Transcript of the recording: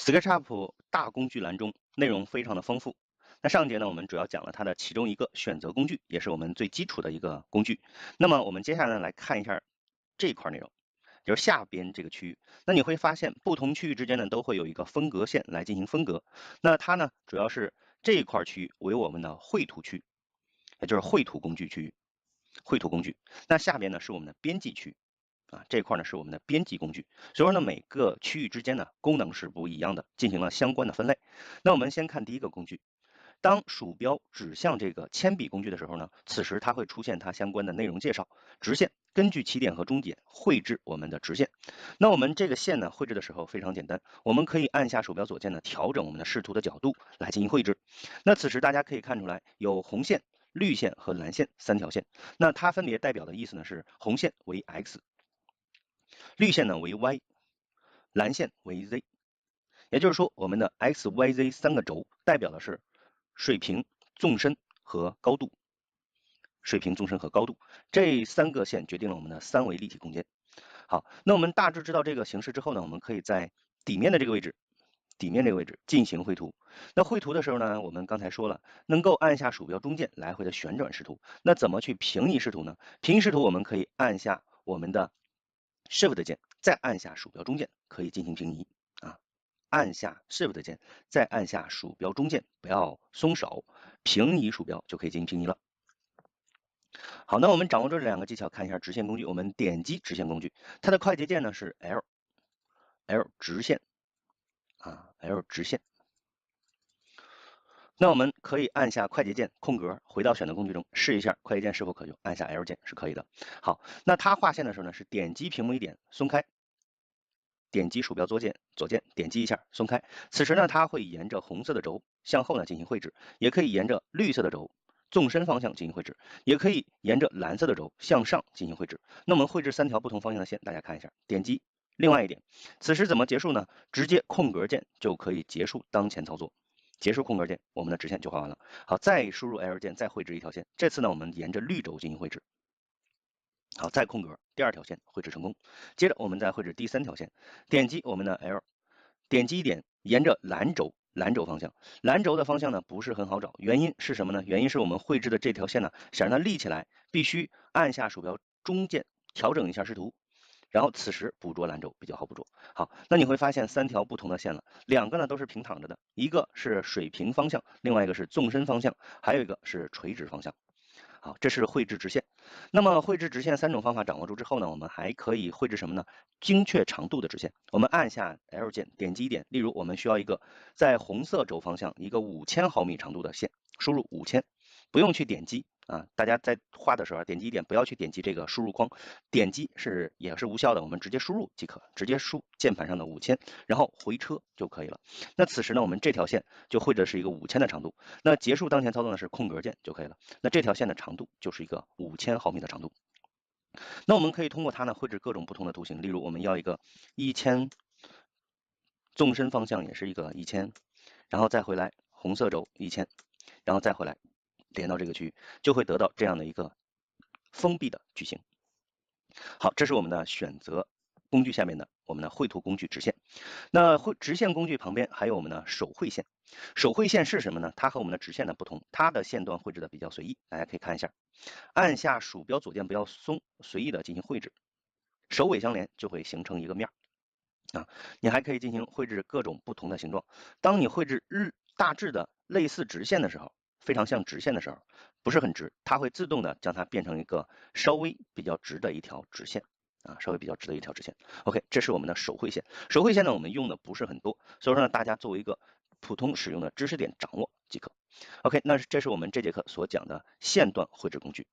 SketchUp 大工具栏中内容非常的丰富。那上节呢，我们主要讲了它的其中一个选择工具，也是我们最基础的一个工具。那么我们接下来来看一下这一块内容，就是下边这个区域。那你会发现不同区域之间呢都会有一个分隔线来进行分隔。那它呢主要是这一块区域为我们的绘图区，也就是绘图工具区域。绘图工具，那下边呢是我们的编辑区。这块呢是我们的编辑工具，所以说呢每个区域之间呢功能是不一样的，进行了相关的分类。那我们先看第一个工具，当鼠标指向这个铅笔工具的时候呢，此时它会出现它相关的内容介绍，直线，根据起点和终点绘制我们的直线。那我们这个线呢绘制的时候非常简单，我们可以按下鼠标左键呢调整我们的视图的角度来进行绘制。那此时大家可以看出来有红线、绿线和蓝线三条线，那它分别代表的意思呢是红线为 x，绿线呢为 y， 蓝线为 z， 也就是说我们的 x y z 三个轴代表的是水平、纵深和高度。水平、纵深和高度这三个线决定了我们的三维立体空间。好，那我们大致知道这个形式之后呢，我们可以在底面的这个位置进行绘图。那绘图的时候呢，我们刚才说了，能够按下鼠标中键来回的旋转视图。那怎么去平移视图呢？平移视图我们可以按下我们的 Shift 键，再按下鼠标中键，可以进行平移啊。按下 Shift 键，再按下鼠标中键，不要松手，平移鼠标就可以进行平移了。好，那我们掌握这两个技巧，看一下直线工具。我们点击直线工具，它的快捷键呢是 L 直线，L 直线。那我们可以按下快捷键空格，回到选择工具中试一下快捷键是否可用，按下 L 键是可以的。好，那它划线的时候呢，是点击屏幕一点松开，点击鼠标左键点击一下松开。此时呢，它会沿着红色的轴向后呢进行绘制，也可以沿着绿色的轴纵深方向进行绘制，也可以沿着蓝色的轴向上进行绘制。那我们绘制三条不同方向的线，大家看一下，点击另外一点。此时怎么结束呢？直接空格键就可以结束当前操作。结束空格键，我们的直线就画完了。好，再输入 L 键，再绘制一条线。这次呢，我们沿着绿轴进行绘制。好，再空格，第二条线绘制成功。接着我们再绘制第三条线，点击我们的 L， 点击一点，沿着蓝轴方向。蓝轴的方向呢不是很好找，原因是什么呢？原因是我们绘制的这条线呢，想让它立起来，必须按下鼠标中键调整一下视图。然后此时捕捉蓝轴比较好捕捉。好，那你会发现三条不同的线了，两个呢都是平躺着的，一个是水平方向，另外一个是纵深方向，还有一个是垂直方向。好，这是绘制直线。那么绘制直线三种方法掌握住之后呢，我们还可以绘制什么呢？精确长度的直线。我们按下 L 键，点击一点，例如我们需要一个在红色轴方向一个5000毫米长度的线，输入5000，不用去点击。大家在画的时候点击一点，不要去点击这个输入框，点击也是无效的，我们直接输入即可，直接输键盘上的5000，然后回车就可以了。那此时呢，我们这条线就绘的是一个5000的长度，那结束当前操作呢是空格键就可以了。那这条线的长度就是一个5000毫米的长度。那我们可以通过它呢绘制各种不同的图形，例如我们要一个1000，纵深方向也是一个1000，然后再回来红色轴1000，然后再回来连到这个区域，就会得到这样的一个封闭的矩形。好，这是我们的选择工具下面的我们的绘图工具直线。那直线工具旁边还有我们的手绘线。手绘线是什么呢？它和我们的直线的不同，它的线段绘制的比较随意，大家可以看一下，按下鼠标左键不要松，随意的进行绘制，首尾相连就会形成一个面。你还可以进行绘制各种不同的形状。当你绘制大致的类似直线的时候，非常像直线的时候，不是很直，它会自动的将它变成一个稍微比较直的一条直线。稍微比较直的一条直线。OK， 这是我们的手绘线。手绘线呢，我们用的不是很多，所以说呢，大家作为一个普通使用的知识点掌握即可。OK， 那这是我们这节课所讲的线段绘制工具。